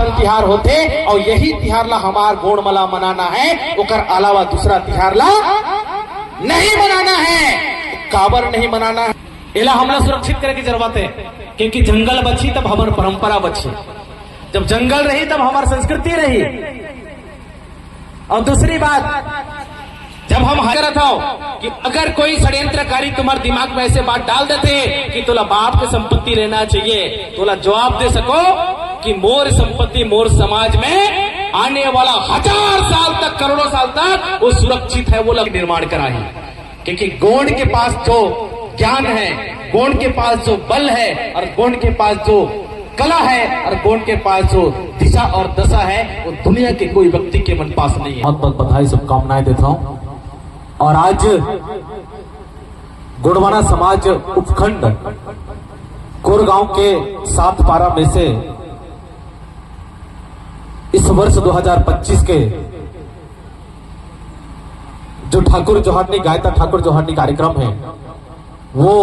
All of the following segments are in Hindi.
ठन तिहार होते और यही तिहार ला हमार गोड़ मला मनाना है, ओकर अलावा दूसरा तिहार ला नहीं मनाना है। काबर नहीं मनाना है? इला हमला सुरक्षित करे की जरूरत है, क्योंकि जंगल बची तब हमार परंपरा बची, जब जंगल रही तब हमारी संस्कृति रही। और दूसरी बात, जब हम करत हो कि अगर कोई षड्यंत्रकारी तुम्हारे दिमाग में ऐसे बात डाल देते कि तोला बाप की संपत्ति रहना चाहिए, तोला जवाब दे सको कि मोर संपत्ति मोर समाज में आने वाला 1000 साल तक, करोड़ों साल तक वो सुरक्षित है, वो लोग निर्माण कराही। क्योंकि गोंड के पास जो ज्ञान है, गोंड के पास जो बल है, और गोंड के पास जो कला है, और गोंड के पास जो दिशा और दशा है, वो दुनिया के कोई व्यक्ति के मन पास नहीं है। बहुत बहुत बधाई, शुभकामनाएं देता हूं। और आज गोंडवाना समाज उपखंड कोरगांव के 7 पारा में से इस वर्ष 2025 के जो ठाकुर जोहारनी गायता ठाकुर जोहारनी कार्यक्रम है, वो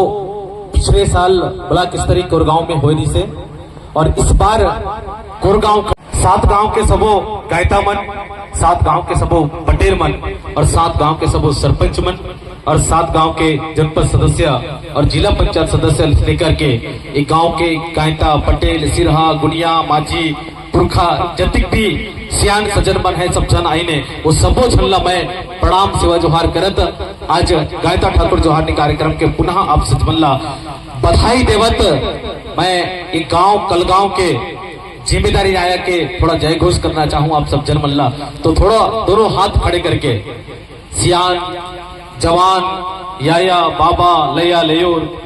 पिछले साल ब्लॉक स्तरीय कोरगांव में हुई से, और इस बार कोरगांव 7 गांव के सबो गायता मन, 7 गांव के सबो पटेल मन, और 7 गांव के सबो सरपंच मन, और 7 गांव के जनपद सदस्य और जिला पंचायत सदस्य लेकर के एक गांव के गायता पटेल, सिरहा, गुनिया, माझी, पुरखा जतिक भी सियान सज्जन मन है, सब जन आई ने वो सबो झल्ला मैं प्रणाम सेवा जोहार करत आज गायता ठाकुर जोहारनी कार्यक्रम के पुनः आप सजमल्ला बधाई देवत मैं एक गांव कलगांव के जिम्मेदारी आया के थोड़ा जय घोष करना चाहूं आप सब जन मल्ला। तो थोड़ा दोनों हाथ खड़े करके सियान, जवान, याया, बाबा, लया, लेयोर,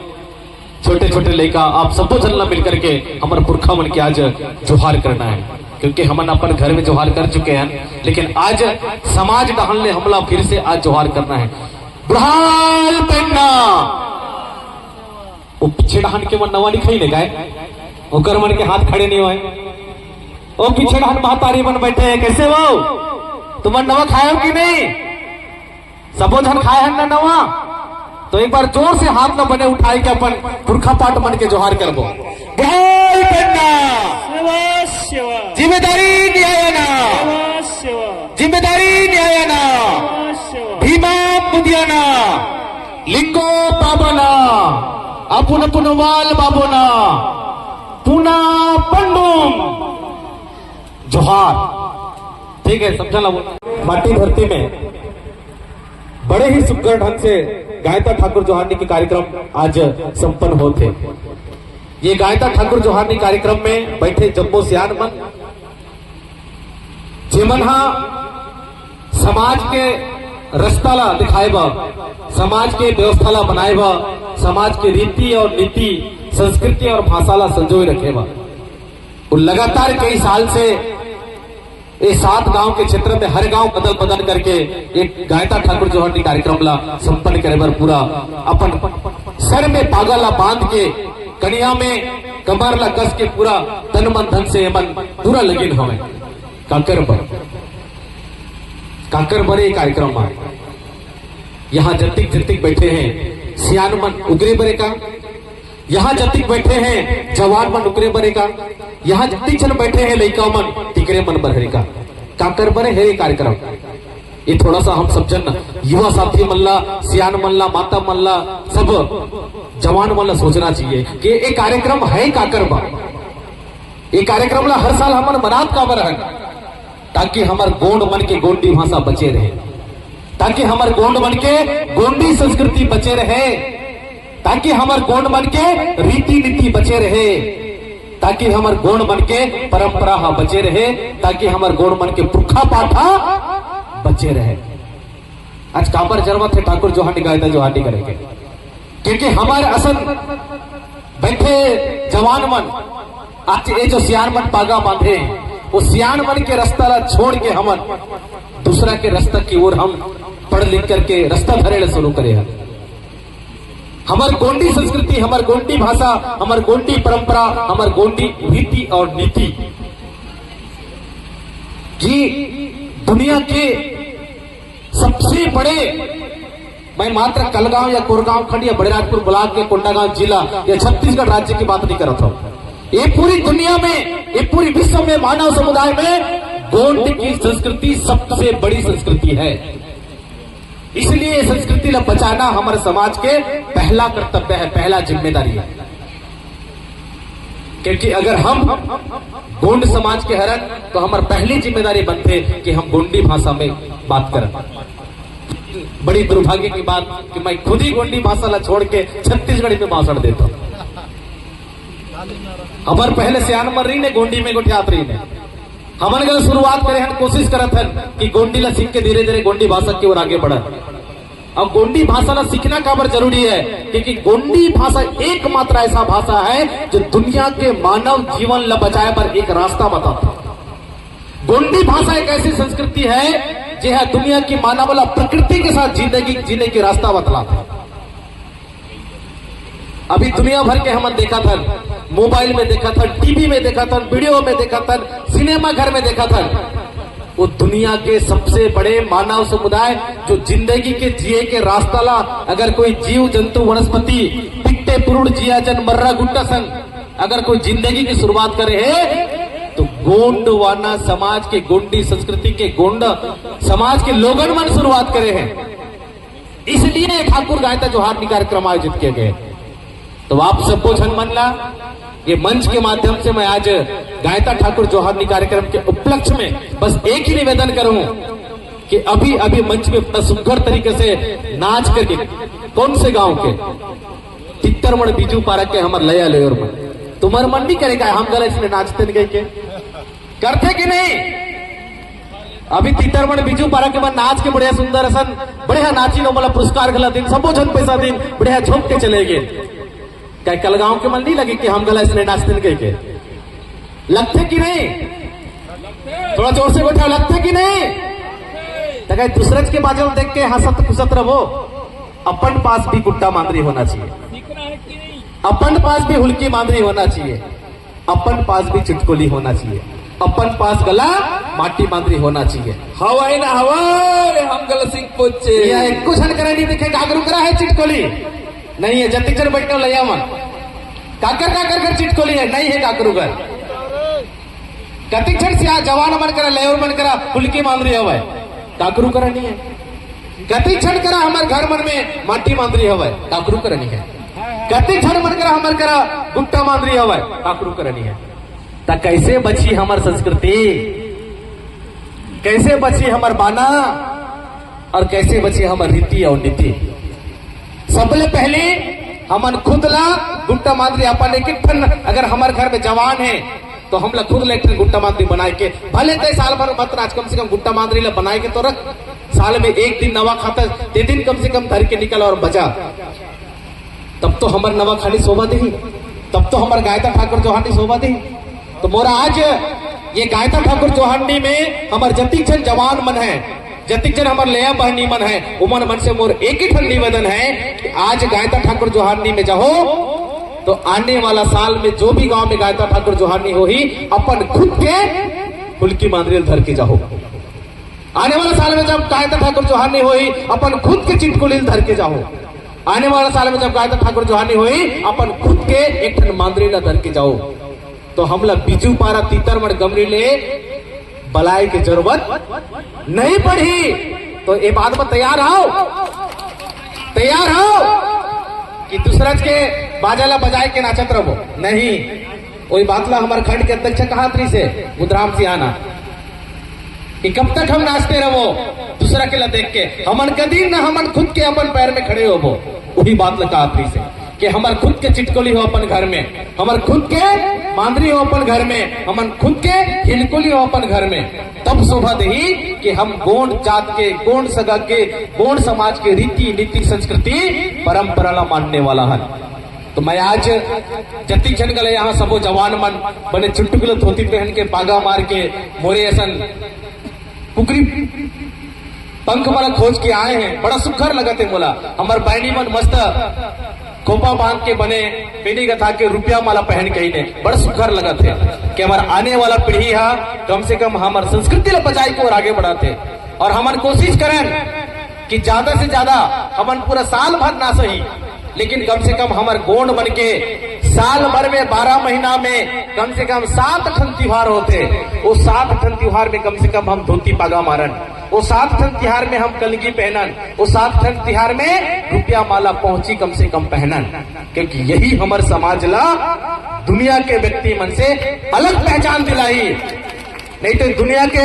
छोटे छोटे लड़का, आप सबको जनला मिलकर के हमारे पुरखा मन के आज जोहार करना है, क्योंकि हम अपन घर में जोहार कर चुके हैं, लेकिन आज समाज डहल ने हमला फिर से आज जोहार करना है। बुढ़ाल पेन्ना वो पीछे डहन के मन नवा लिखाई ले गए, ओकर मन के हाथ खड़े नहीं हुए। ओ पीछे डहन महतारी बन बैठे हैं, कैसे वो तुम नवा खाए हो कि नहीं? सबो जन खाए हैं ना नवा? तो एक बार जोर से हाथ न बने उठाए के अपन पुरखा पाट मन के जोहार कर दो। जिम्मेदारी न्यायना, जिम्मेदारी न्यायना, भीमा बुदियाना, लिंगो बाबना, अपुन पुनवाल बाबोना, पुना पंडुम जोहार। ठीक है, समझा लो। माटी धरती में बड़े ही सुघर ढंग से गायता ठाकुर जोहारनी के कार्यक्रम आज संपन्न होते। ये गायता ठाकुर जोहारनी कार्यक्रम में बैठे जम्बो सियान मन, जेमन हा समाज के रास्ता ला दिखाएबा, समाज के व्यवस्था ला बनाएबा, समाज के रीति और नीति, संस्कृति और भाषा ला संजोए रखेबा। वो लगातार कई साल से ये 7 गांव के क्षेत्र में हर गांव बदल बदल करके एक गायता ठाकुर जोहारनी कार्यक्रम ला संपन्न करे बर पूरा अपन सर में पागा ला बांध के, कनिया में कमर ला कस के पूरा तन मन धन से मन पूरा लगिन हमें काकर बरे कार्यक्रम में। यहाँ जतिक जतिक बैठे हैं सियान मन उगरे बरे का, यहाँ जतिक बैठे हैं जवान मन उगरे बरे का, यहाँ जतिक जन बैठे हैं लड़का मन टिकरे मन बरहरे का, काकर बरे है कार्यक्रम। ये थोड़ा सा हम सब जन युवा साथी मल्ला, सियान मल्ला, माता मल्ला, सब जवान मल्ला सोचना चाहिए कि ये कार्यक्रम है काकर बा। ये कार्यक्रम ला हर साल हमारे मनात का बर है, ताकि हमारे गोंड मन के गोंडी भाषा बचे रहे, ताकि हमारे गोंड मन के गोंडी संस्कृति बचे रहे, ताकि हमारे गोंड मन के रीति नीति बचे रहे, ताकि हमारे गोंड मन के परंपरा बचे रहे, ताकि हमारे गोंड मन के पुरखा पाठा बचे रहे। आज काबर जरूरत है ठाकुर जोहारनी गायता जोहारनी करेंगे, क्योंकि हमारे असल बैठे जवान मन आज ये जो सियान मन पागा बांधे, वो सियान मन के रास्ता ला छोड़ के हम दूसरा के रास्ता की ओर हम पढ़ लिख करके रास्ता धरे शुरू करे हैं। हमार गोंडी संस्कृति, हमार गोंडी भाषा, हमार गोंडी परंपरा, हमार गोंडी रीति और नीति ये दुनिया के सबसे बड़े, मैं मात्र कलगांव या कोरगांव खंड या बड़ेराजपुर ब्लॉक के कोंडागांव जिला या छत्तीसगढ़ राज्य की बात नहीं कर रहा था। ये पूरी दुनिया में ये पूरी विश्व में मानव समुदाय में गोंड की संस्कृति सबसे बड़ी संस्कृति है। इसलिए ये संस्कृति ला बचाना हमारे समाज के पहला कर्तव्य है, पहला जिम्मेदारी है। क्योंकि अगर हम गोंड समाज के हरन तो हमारी पहली जिम्मेदारी बनते कि हम गोंडी भाषा में बात करें। बड़ी दुर्भाग्य की बात कि मैं खुद ही गोंडी भाषा ला छोड़ के छत्तीसगढ़ी में भाषण देता हूं। हमारे पहले सियान रही ने गोंडी में गोठियात रही ने हमन गल शुरुआत करे हन, कोशिश करत हन कि गोंडी ला सीख के धीरे धीरे गोंडी भाषा की ओर आगे बढ़े। अब गोंडी भाषा ला सीखना काबर जरूरी है, क्योंकि गोंडी भाषा एकमात्र ऐसा भाषा है जो दुनिया के मानव जीवन ला बचाए पर एक रास्ता बताता है। गोंडी भाषा एक ऐसी संस्कृति है जो है दुनिया की मानव ला प्रकृति के साथ जिंदगी जीने की रास्ता बतलाता है। अभी दुनिया भर के हमन देखा था, मोबाइल में देखा था, टीवी में देखा था, वीडियो में देखा था, सिनेमा घर में देखा था, वो दुनिया के सबसे बड़े मानव समुदाय जो जिंदगी के जिए के रास्ता ला अगर कोई जीव जंतु वनस्पति पिट्टे पुरुड़ जिया जन मर्रा गुट्टा संग अगर कोई जिंदगी की शुरुआत करे है तो गोंडवाना समाज के गोंडी संस्कृति के गोंड समाज के लोगन मन शुरुआत करे हैं। इसलिए ठाकुर गायता जोहार कार्यक्रम आयोजित किए गए। तो आप सबको झन मन ला ये मंच के माध्यम से मैं आज गायता ठाकुर जोहारनी कार्यक्रम के उपलक्ष्य में बस एक ही निवेदन करूं कि अभी अभी मंच में बड़ा सुंदर तरीके से नाच करके कौन से गांव के तित्तरमण बीजू पारक के हमारे लया लेयर में तुम्हार मन भी करेगा हम गला इसमें नाचते नहीं के करते कि नहीं। अभी तित्तरमण बीजू पारक के बाद नाच के बढ़िया सुंदर असन बढ़िया नाची नो मतलब पुरस्कार गला दिन सबो जन पैसा दिन बढ़िया झोंक के चले गए। क्या कल गांव के मन नहीं लगे कि हम गला इसने नाचते नहीं के लगते कि नहीं? थोड़ा जोर से बैठा लगते कि नहीं? तो कहीं दूसरे के बाजू में देख के हंसत खुसत रहो। अपन पास भी गुट्टा मांदरी होना चाहिए, अपन पास भी हुल्की मांदरी होना चाहिए, अपन पास भी चिटकोली होना चाहिए, अपन पास गला माटी मांदरी होना चाहिए। हवाई ना हवाई हम गला सिंह पोचे कुछ करे नहीं दिखे गागरू करा है चिटकोली नहीं है। जतिक जन बैठने लैया मन काकर कर चिटकोली है नहीं है काकरूगर कतिक क्षण से जवान मन करा लेवर मन करा फुलकी मांदरी हवा काकरू करा नहीं है। कतिक क्षण करा हमारे घर मन में माटी मांदरी हवा काकरू करा नहीं है। कतिक क्षण मन करा हमारे करा गुट्टा मांदरी हवा काकरू करा नहीं है। ता कैसे बची हमार संस्कृति, कैसे बची हमार बाना और कैसे बची हमार रीति और नीति। सबले पहले हमन खुद ला गुट्टा मांदरी अपन एक अगर हमारे घर में जवान है तो हम ला खुद लेकर गुट्टा मांदरी बनाए के भले कई साल भर मत आज कम से कम गुट्टा मांदरी ला बनाए के तो रख साल में एक दिन नवा खाता ते दिन कम से कम धर के निकल और बजा तब तो हमारे नवा खानी शोभा दे, तब तो हमारे गायता ठाकुर जोहारनी शोभा दे। तो मोरा आज ये गायता ठाकुर जोहारनी में हमारे जतिक जन जवान मन है, जतिक जन हमारे लया बहनी मन है, उमन मन से मोर एक ही ठन निवेदन है कि आज गायता ठाकुर जोहारनी में जाओ तो आने वाला साल में जो भी गांव में गायता ठाकुर जोहारनी हो ही अपन खुद के फुलकी मांदरी धर के जाओ। आने वाला साल में जब गायता ठाकुर जोहारनी हो ही अपन खुद के चिटकुली धर के जाओ। आने वाला साल में जब गायता ठाकुर जोहारनी हो ही अपन खुद के एक ठन मांदरी ला धर के जाओ। तो हम लोग बीजू पारा तीतरमण गमरी ले बलाई की जरूरत नहीं पड़ी। तो ये बात में तैयार हो कि दूसरा के बाजाला बजाए के नाचत रहो नहीं। वही बात ला हमारे खंड के अध्यक्ष कहा थी से बुधराम सिंहाना कि कब तक हम नाचते रहो दूसरा के ला देख के हमन कदी न हमन खुद के अपन पैर में खड़े हो। वही बात ला कहा थी से कि हमारे खुद के चिटकोली हो अपन घर में, हमारे खुद के मांदरी हो अपन घर में, हमन खुद के हिलकोली हो अपन घर में। तब शोभा दही कि हम गोंड जात के, गोंड सगा के, गोंड समाज के रीति नीति संस्कृति परंपरा ला मानने वाला है। तो मैं आज जति जन गले यहाँ सबो जवान मन बने चुटकुल धोती पहन के पागा मार के मोरे ऐसन पुकरी पंख मला खोज के आए हैं। बड़ा सुखर लगते मोला हमार बहनी मन मस्त खोपा बांध के बने पेनी गथा के रुपया माला पहन के ही ने बड़ा सुखर लगत है कि हमारा आने वाला पीढ़ी है कम से कम हमारे संस्कृति ला बचाई को और आगे बढ़ाते। और हमन कोशिश करें कि ज्यादा से ज्यादा हमन पूरा साल भर ना सही लेकिन कम से कम हमार गोंड बन के साल भर में 12 महीना में कम से कम 7 ठन त्योहार होते। वो 7 ठन त्योहार में कम से कम हम धोती पागा मारन, वो 7 ठन त्योहार में हम कलगी पहनन, वो 7 ठन त्योहार में रुपया माला पहुंची कम से कम पहनन, क्योंकि यही हमार समाज ला दुनिया के व्यक्ति मन से अलग पहचान दिलाई। नहीं तो दुनिया के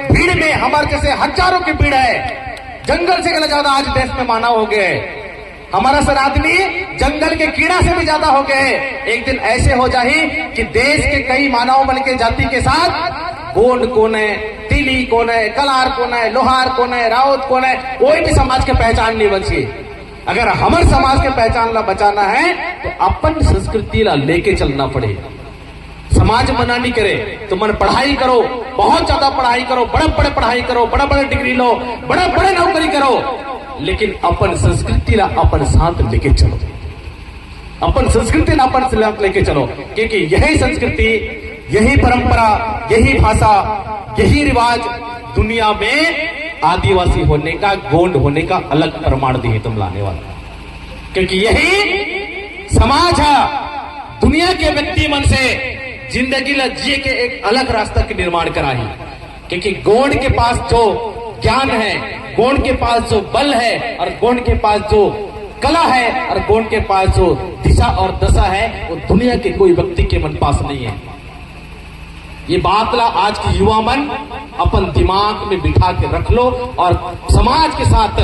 भीड़ में हमारे जैसे हजारों की भीड़ है, जंगल से ज्यादा आज देश में मानव हो गए। हमारा सर आदमी जंगल के कीड़ा से भी ज्यादा हो गए। एक दिन ऐसे हो जाही कि देश के कई मानव बन के जाति के साथ गोंड कौन है, तिली कौन है, कलार कौन है, लोहार कौन है, राउत कौन है, कोई भी समाज के पहचान नहीं बची। अगर हमारे समाज के पहचान ला बचाना है तो अपन संस्कृति ला लेके चलना पड़ेगा। समाज मना नहीं करे तो मन पढ़ाई करो, बहुत ज्यादा पढ़ाई करो, बड़े बड़े पढ़ाई करो, बड़े बड़े डिग्री लो, बड़े बड़े नौकरी करो, लेकिन अपन संस्कृति ला अपन साथ लेके चलो, अपन संस्कृति ला अपन साथ लेके चलो, क्योंकि यही संस्कृति, यही परंपरा, यही भाषा, यही रिवाज दुनिया में आदिवासी होने का, गोंड होने का अलग प्रमाण दिए तुम लाने वाला। क्योंकि यही समाज है दुनिया के व्यक्ति मन से जिंदगी ला जिए के एक अलग रास्ता के निर्माण कराही। क्योंकि गोंड के पास जो ज्ञान है, गोंड के पास जो बल है, और गोंड के पास जो कला है, और गोंड के पास जो दिशा और दशा है, वो दुनिया के कोई व्यक्ति के मन पास नहीं है। ये बात ला आज की युवा मन अपन दिमाग में बिठा के रख लो और समाज के साथ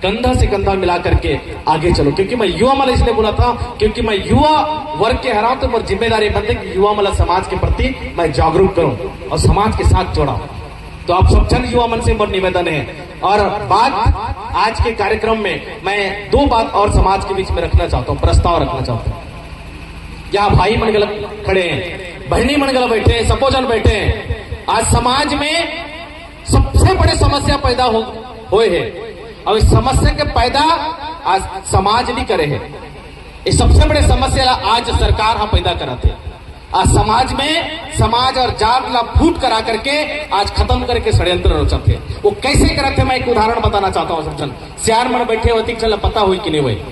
कंधा से कंधा मिला करके आगे चलो। क्योंकि मैं युवा मला इसलिए बोला था क्योंकि मैं युवा वर्ग के हराऊं तो मेरी जिम्मेदारी बनती कि युवा मला समाज के प्रति मैं जागरूक करूं और समाज के साथ जोड़ा। तो आप सब जन युवा मन से मेरा निवेदन है। और बात आज के कार्यक्रम में मैं 2 बात और समाज के बीच में रखना चाहता हूं, प्रस्ताव रखना चाहता हूं। यहाँ भाई मन गलत खड़े हैं, बहनी मन गलत बैठे हैं, सपोजन बैठे हैं। आज समाज में सबसे बड़े समस्या पैदा हुए है, और इस समस्या के पैदा आज समाज नहीं करे है। इस सबसे बड़े समस्या आज सरकार हम पैदा कराते। आज समाज में समाज और जात ला फूट करा करके आज खत्म करके षड्यंत्र रचते। वो कैसे करते मैं एक उदाहरण बताना चाहता हूँ। समझन सियार मन बैठे होती चल पता हुई कि नहीं हुई।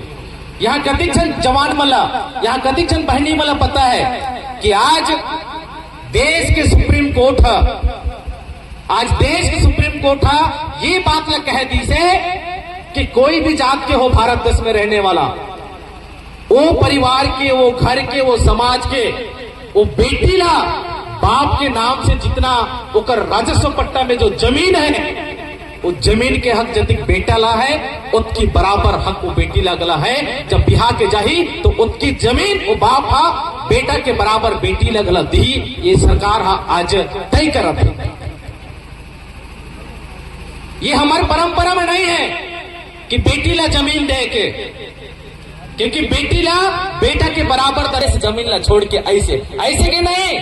यहाँ कतिक जन जवान मला, यहाँ कतिक जन बहनी मला पता है कि आज देश के सुप्रीम कोर्ट, आज देश के सुप्रीम कोर्ट ये बात ला कह दी से कि कोई भी जात के हो भारत देश में रहने वाला, वो परिवार के, वो घर के, वो समाज के, वो बेटी ला बाप के नाम से जितना ओकर राजस्व पट्टा में जो जमीन है, वो जमीन के हक जतिक बेटा ला है उसकी बराबर हक वो बेटी ला गला है। जब बिहार के जाही तो उसकी जमीन वो बाप हा बेटा के बराबर बेटी ला गला दी। ये सरकार हा आज तय करत है। ये हमारी परंपरा में नहीं है कि बेटी ला जमीन दे के, क्योंकि बेटी ला बेटा के बराबर दर से जमीन ला छोड़ के ऐसे के नहीं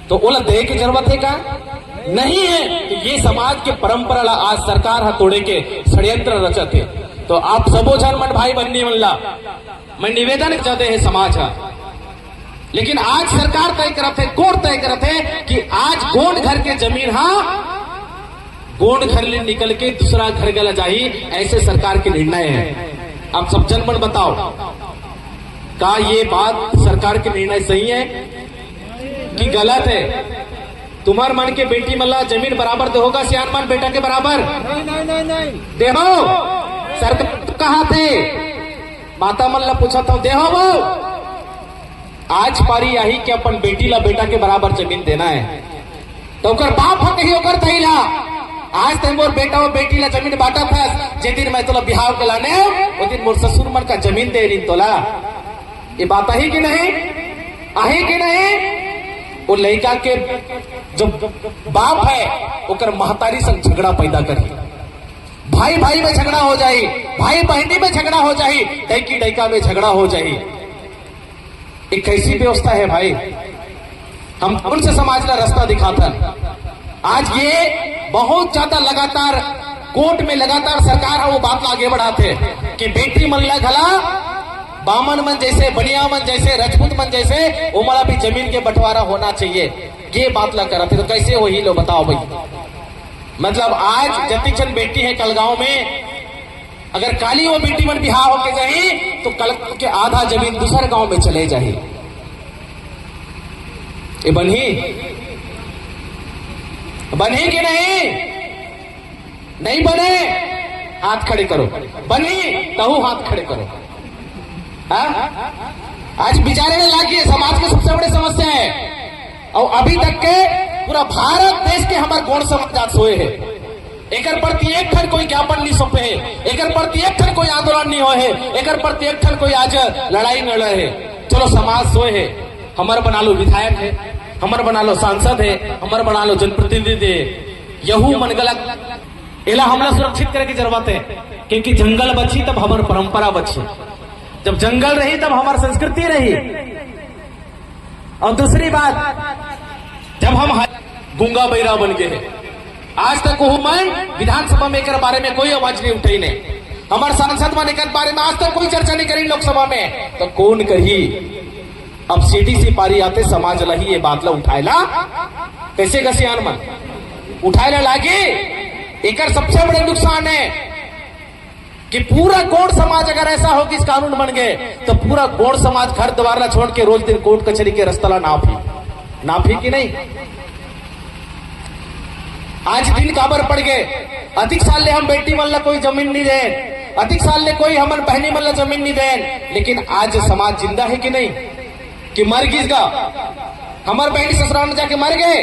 तो ओला दे की जरूरत है का नहीं है। तो ये समाज के परंपरा ला आज सरकार हा तोड़े के षड्यंत्र रचत है। तो आप सबो जन मन भाई बहनी मन ला मैं निवेदन चाहते हैं समाज हा, लेकिन आज सरकार तय करत है, कोर्ट तय करत है कि आज गोंड घर के जमीन हा गोंड घर ले निकल के दूसरा घर गला जाही, ऐसे सरकार के निर्णय है। आप सब जन मन बताओ का ये बात सरकार के निर्णय सही है कि गलत है? तुम्हार मन के बेटी मल्ला जमीन बराबर दे होगा सियान मन बेटा के बराबर नहीं देहो। सरकार कहा थे माता मल्ला पूछा था देहो वो आज पारी यही कि अपन बेटी ला बेटा के बराबर जमीन देना है तो ओकर बाप हो कही ओकर थईला आज तक मोर बेटा और बेटी ला जमीन बांटा था। जे दिन मैं तोला बिहाव के लाने वो दिन मोर ससुर मन का जमीन दे रही तोला। ये बात आई कि नहीं? आई कि नहीं? वो लड़का के जो बाप है ओकर महतारी संग झगड़ा पैदा करी, भाई भाई में झगड़ा हो जाए, भाई बहनी में झगड़ा हो जाए, डैकी डैका में झगड़ा हो जाए। एक कैसी व्यवस्था है भाई? हम उनसे समाज का रास्ता दिखाता। आज ये बहुत ज्यादा लगातार कोर्ट में लगातार सरकार है वो बात आगे बढ़ाते कि बेटी मल्ला घला बामन मन जैसे, बनिया मन जैसे, राजपूत मन जैसे उमरा भी जमीन के बंटवारा होना चाहिए। ये बात ला कराते तो कैसे हो ही लो बताओ भाई। मतलब आज जतिक जन बेटी है कलगांव में अगर काली वो बेटी मन बिहार होके जाही तो कल के आधा जमीन दूसरे गांव में चले जाही। ये बनी कि नहीं? नहीं बने हाथ खड़े करो। बनी तहु हाथ खड़े करो। आज बिचारे ने लागी समाज की सबसे बड़ी समस्या है और अभी तक के पूरा भारत देश के हमारे गौण समाज आज सोए है। एकर प्रति एक ठन कोई ज्ञापन नहीं सौंपे है, एकर प्रति एक ठन कोई आंदोलन नहीं हो है, एकर प्रति एक ठन कोई आज लड़ाई न लड़े है। चलो समाज सोए है, हमारे बना लो विधायक है, हमारे बना लो सांसद है, हमारे बना लो जनप्रतिनिधि है। यहू मन गलत एला हमला सुरक्षित करे की जरूरत है, क्योंकि जंगल बची तब हमारी परंपरा बची। जब जंगल रही तब हमारी संस्कृति रही। और दूसरी बात, जब हम गूंगा बैरा बन गए हैं, आज तक वो मैं विधानसभा में एक बारे में कोई आवाज नहीं उठाई ने, हमारे सांसद मन एक बारे में आज तक कोई चर्चा नहीं करी लोकसभा में, तो कौन कही? अब सीडीसी पारी आते समाज लही ये बात ला उठाएला कैसे गसियान मन उठाएला लागे। एक सबसे बड़े नुकसान है कि पूरा गौड़ समाज अगर ऐसा हो कि इस कानून बन गए तो पूरा गौड़ समाज घर द्वार छोड़ के रोज दिन कोर्ट कचहरी के रास्ता नाफी कि नहीं? आज दिन काबर पड़ गए, अधिक साल ले हम बेटी मन ला कोई जमीन नहीं दे, अधिक साल ले कोई हमन बहनी मन ला जमीन नहीं दे, लेकिन आज समाज जिंदा है कि नहीं? कि मर गिसगा? हमार बेटी ससुराल में जाके मर गए,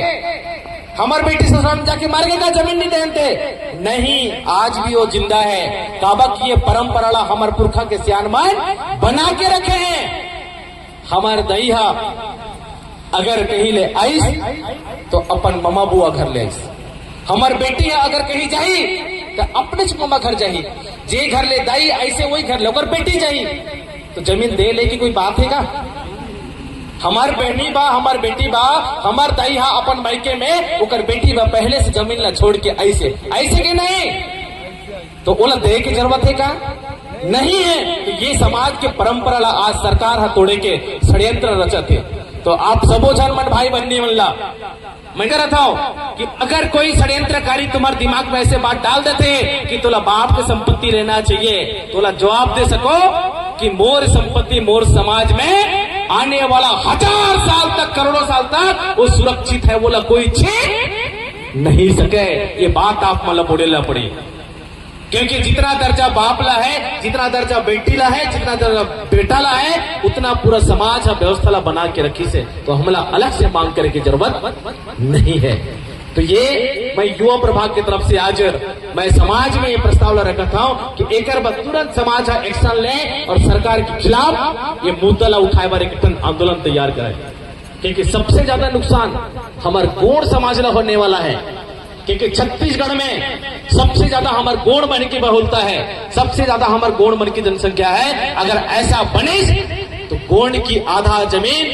हमार बेटी ससुराल में जाके मर गए का जमीन नहीं देते नहीं, आज भी वो जिंदा है। काबा की ये परंपरा ला हमार पुरखा के सियानमान बना के रखे हैं। हमार दईहा अगर कहीं ले आईस तो अपन ममा बुआ घर ले आईस, हमार बेटी अगर कहीं जाई तो अपने ममा घर जाही, जे घर ले दाई ऐसे वही घर ले, अगर बेटी जाही तो जमीन दे ले की कोई बात है का? हमार बहनी बा, हमार बेटी बा, हमार दाई हा अपन मायके में ओकर बेटी बा, पहले से जमीन ला छोड़ के ऐसे के नहीं तो ओला दे की जरूरत है का? नहीं है। तो ये समाज के परंपरा ला आज सरकार हा तोड़े के षड्यंत्र रचत है। तो आप सबो जन मन भाई बहनी मन ला मैं कह रहा था कि अगर कोई षड्यंत्रकारी तुम्हारे दिमाग में ऐसे बात डाल देते कि तोला बाप की संपत्ति रहना चाहिए, तोला जवाब दे सको कि मोर संपत्ति मोर समाज में आने वाला 1000 साल तक, करोड़ों साल तक वो सुरक्षित है, बोला कोई छीन नहीं सके। ये बात आप मतलब बोलेला पड़ी, क्योंकि जितना दर्जा बाप ला है, जितना दर्जा बेटी ला है, जितना दर्जा बेटा ला है, उतना पूरा समाज व्यवस्था ला बना के रखी से, तो हमला अलग से मांग करे की जरूरत नहीं है। तो ये मैं युवा प्रभाग की तरफ से आज मैं समाज में ये प्रस्ताव ला रखा हूं कि एक तुरंत समाज एक्शन ले और सरकार के खिलाफ ये मुद्दा ला उठाए बार एक आंदोलन तैयार करे, क्योंकि सबसे ज्यादा नुकसान हमारे गौड़ समाज ला होने वाला है। क्योंकि छत्तीसगढ़ में सबसे ज्यादा हमारे गौड़ मन की बहुलता है, सबसे ज्यादा हमारे गौड़ मन की जनसंख्या है। अगर ऐसा बने तो गौड़ की आधा जमीन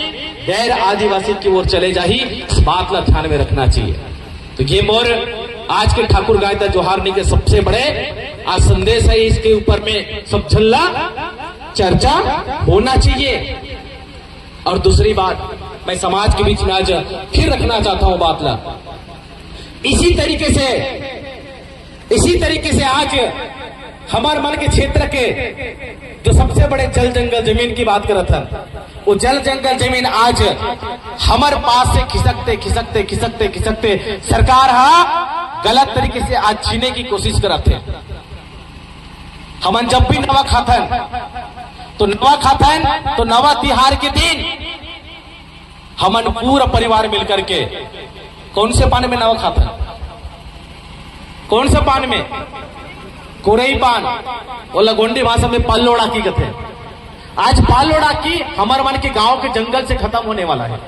गैर आदिवासी की ओर चले जाही, इस बात ला ध्यान में रखना चाहिए। तो ये मोर आज के ठाकुर गायता जोहारनी के सबसे बड़े आज संदेश है, इसके ऊपर में सब झल्ला चर्चा होना चाहिए। और दूसरी बात मैं समाज के बीच में आज फिर रखना चाहता हूं बात ला, इसी तरीके से आज हमारे मन के क्षेत्र के जो सबसे बड़े जल जंगल जमीन की बात करता था, वो जल जंगल जमीन आज हमारे पास से खिसकते सरकार गलत तरीके से आज छीने की कोशिश करते हैं। हमन जब भी नवा खातन तो नवा तिहार के दिन हमन पूरा परिवार मिलकर के कौन से पान में नवा खाता, कौन से पान में? कोरई पान, वो लगोंडी भाषा में पालोड़ा की कहते हैं। आज पालोड़ा की हमारे मन के गांव के जंगल से खत्म होने वाला है।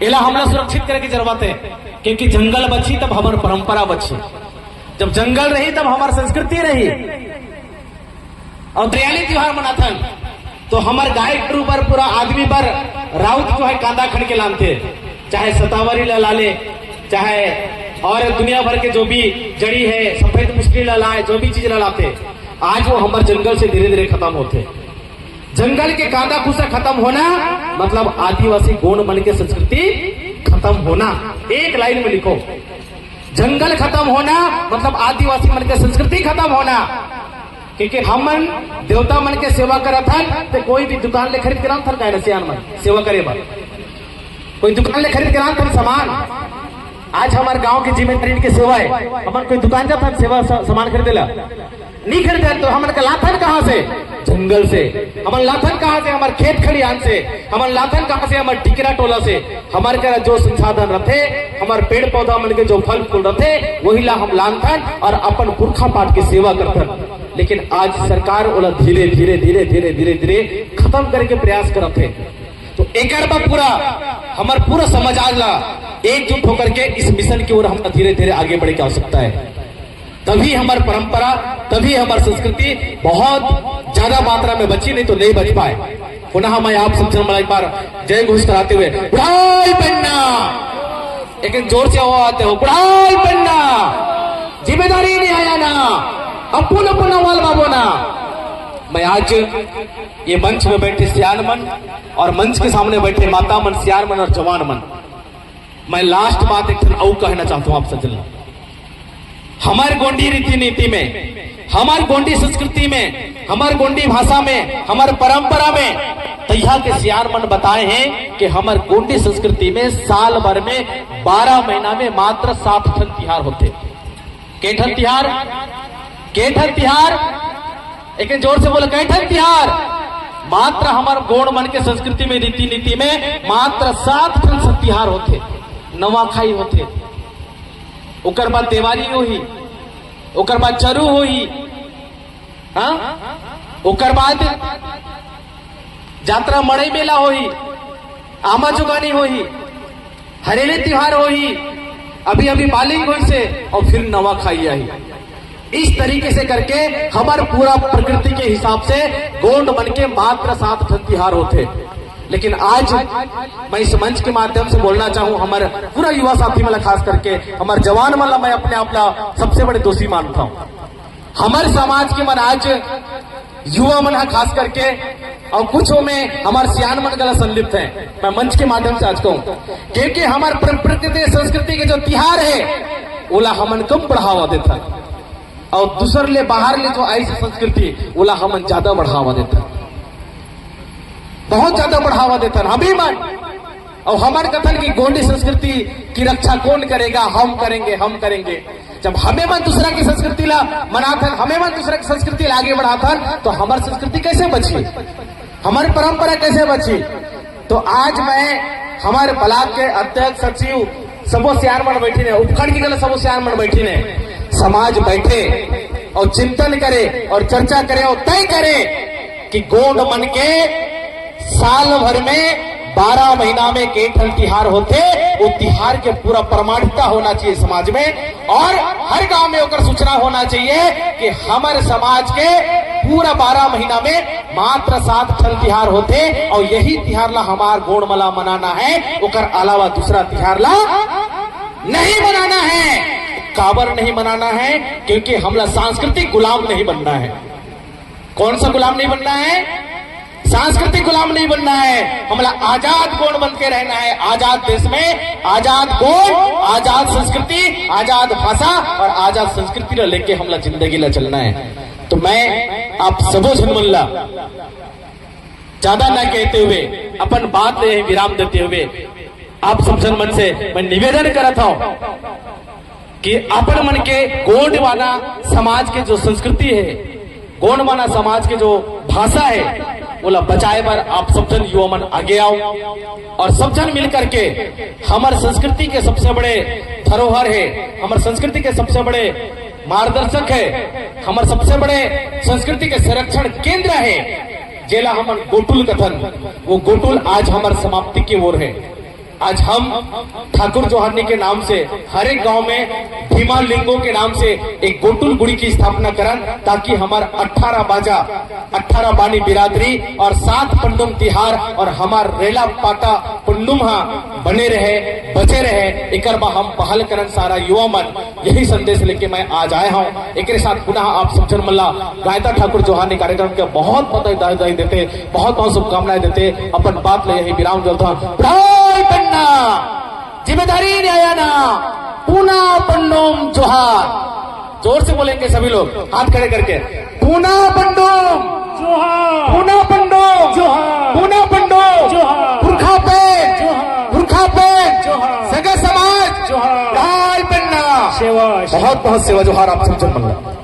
इला हमला सुरक्षित करे की जरूरत है, क्योंकि जंगल बची तब हमारी परंपरा बची, जब जंगल रही तब हमारी संस्कृति रही। और दयाली त्योहार मनाथन तो हमारे गाय गरु पर पूरा आदमी पर राउत जो है कांदा खड़ के लानते, चाहे सतावरी ला ले, चाहे और दुनिया भर के जो भी जड़ी है सफेद मुश्किल लाए, जो भी चीज लाते, आज वो हमारे जंगल से धीरे धीरे खत्म होते। जंगल के कांदा भूसा खत्म होना मतलब आदिवासी गौण मन के संस्कृति खत्म होना। एक लाइन में लिखो, जंगल खत्म होना मतलब आदिवासी मन के संस्कृति खत्म होना। क्योंकि हम मन देवता मन के सेवा करत हन तो कोई भी दुकान ले खरीद के नाम थन का सियान मन सेवा करे बार कोई दुकान ले खरीद के नाम थन सामान। आज हमारे गांव की जिम्मेदारी की सेवा है, हमारे कोई दुकान जाता है सेवा सामान खरीदेला नहीं खरीदे तो हमारे का लाथन कहाँ से? जंगल से। हमारे लाथन कहाँ से? हमारे खेत खलियान से। हमारे लाथन कहाँ से? हमारे टिकरा टोला से। हमारे का जो संसाधन रहते, हमारे पेड़ पौधा मन के जो फल फूल रहते, वही ला हम लाथन और अपन पुरखा पाठ की सेवा करते। लेकिन आज सरकार ओला धीरे धीरे धीरे धीरे धीरे धीरे खत्म करके प्रयास करते। तो एक पूरा हमारे पूरा समाज आज ला एकजुट होकर के इस मिशन की ओर हम धीरे धीरे आगे बढ़ने की आवश्यकता है। तभी हमारी परंपरा, तभी हमारी संस्कृति बहुत ज्यादा मात्रा में बची, नहीं तो नहीं बच पाए। पुनः मैं आप सबसे एक बार जय घोष कराते हुए बुढ़ाई पन्ना, लेकिन जोर से हो आते हो बुढ़ाई पन्ना, जिम्मेदारी नहीं आया ना, अपन अपन वाल बाबो ना। मैं आज ये मंच में बैठे सियान मन और मंच के सामने बैठे माता मन, सियान मन और जवान मन, मैं लास्ट बात एक और कहना चाहता हूं आप सज्जन। हमारे गोंडी रीति नीति में, हमारी गोंडी संस्कृति में, हमारी गोंडी भाषा में, हमारे परंपरा में तैया के सियान मन बताए हैं कि हमारे गोंडी संस्कृति में साल भर में 12 महीना में मात्र 7 ठन तिहार होते। केठन तिहार, केठन तिहार, लेकिन जोर से बोले कैठन तिहार। मात्र हमारे गोंड मन के संस्कृति में, रीति नीति में मात्र 7 ठन तिहार होते। नवाखाई होते, उकर बाद दिवाली होही, उकर बाद चरू होही, हाँ, उकर बाद जात्रा मड़ई मेला होही, आमा जुगानी होही, हरेली त्योहार होही, अभी अभी बालिंग हुई से, और फिर नवाखाई आई। इस तरीके से करके हमारे पूरा प्रकृति के हिसाब से गोंड मन के मात्र 7 ठन तिहार होते। लेकिन आज मैं इस मंच के माध्यम से बोलना चाहूं, हमारे पूरा युवा साथी मला खास करके हमारे जवान मला मैं अपने आपला सबसे बड़े दोषी मानता हूं। हमारे समाज के मन आज युवा मन खास करके और कुछ में हमारे सियान मन गला संलिप्त है। मैं मंच के माध्यम से आज कहूं क्योंकि हमारे प्रकृति संस्कृति के जो तिहार है ओला हमन कम बढ़ावा देता है, और दूसर ले बाहर ले जो ऐसी संस्कृति ओला हमन ज्यादा बढ़ावा देता है, बहुत ज्यादा बढ़ावा देता है। हम ही मन और हमारे कथन की गोंडी संस्कृति की रक्षा कौन करेगा? हम करेंगे, हम करेंगे। जब हमें मन दूसरा की संस्कृति ला मनाथन, हमें मन दूसरा की संस्कृति ला आगे बढ़ाथन, तो हमारी संस्कृति कैसे बची? हमारी परंपरा कैसे बची? तो आज मैं हमारे ब्लॉक के अध्यक्ष, सचिव, सबो सियान मन बैठी ने, उपखंड की गल सबो सियान मन बैठी ने, समाज बैठे और चिंतन करे और चर्चा करे और तय करे कि गोंड मन के साल भर में 12 महीना में केठन तिहार होते, वो तिहार के पूरा प्रमाणिकता होना चाहिए समाज में, और हर गांव में होकर सूचना होना चाहिए कि हमारे समाज के पूरा 12 महीना में मात्र 7 ठन तिहार होते, और यही तिहार ला हमार गोंड मला मनाना है, उकर अलावा दूसरा तिहार ला नहीं मनाना है। काबर नहीं मनाना है? क्योंकि हमला सांस्कृतिक गुलाम नहीं बनना है। कौन सा गुलाम नहीं बनना है? सांस्कृतिक गुलाम नहीं बनना है। हमला आजाद गोंड बन के रहना है। आजाद देश में आजाद गोंड, आजाद संस्कृति, आजाद भाषा और आजाद संस्कृति ला लेके हमला जिंदगी ला चलना है। तो मैं आप सबो झनमल्ला ज्यादा न कहते हुए अपन बात ले विराम देते हुए आप सब जन मन से मैं निवेदन करता हूं कि अपन मन के गोंड वाला समाज के जो संस्कृति है, गोंड वाला समाज के जो भाषा है, बोला बचाए पर आप सब जन युवा मन आगे आओ और सब जन मिलकर के हमारे संस्कृति के सबसे बड़े धरोहर है, हमारे संस्कृति के सबसे बड़े मार्गदर्शक है, हमारे सबसे बड़े संस्कृति के संरक्षण केंद्र है, जेला हमन गोटुल कथन, वो गोटुल आज हमारे समाप्ति की ओर है। आज हम ठाकुर जोहारनी के नाम से हर एक गांव में भीमा लिंगों के नाम से एक गोटुल गुड़ी की स्थापना करन, ताकि हमार 18 बाजा, 18 बानी बिरादरी और 7 पंडुम तिहार और हमार रेला पाटा पुंडुम बने रहे, बचे रहे। एक हम पहल करन सारा युवा मन, यही संदेश लेके मैं आज आया हूँ। एक साथ पुनः आप सब जन मल्ला गायता ठाकुर जोहारनी कार्यक्रम के बहुत बधाई देते, बहुत बहुत शुभकामनाएं देते। अपन बात ले यही विराम चलता। जिम्मेदारी न्यायाना पुनः पन्नोम जोहार। जोर से बोलेंगे सभी लोग हाथ खड़े करके। पूना पंडो जोहार पूना पंडो जोहार पूना पंडो जोहार पुरखा पे जोहार पुरखा पे जोहार सगा समाज जोहार लाल पन्ना सेवा बहुत बहुत सेवा जोहार आप सब जन मंगल।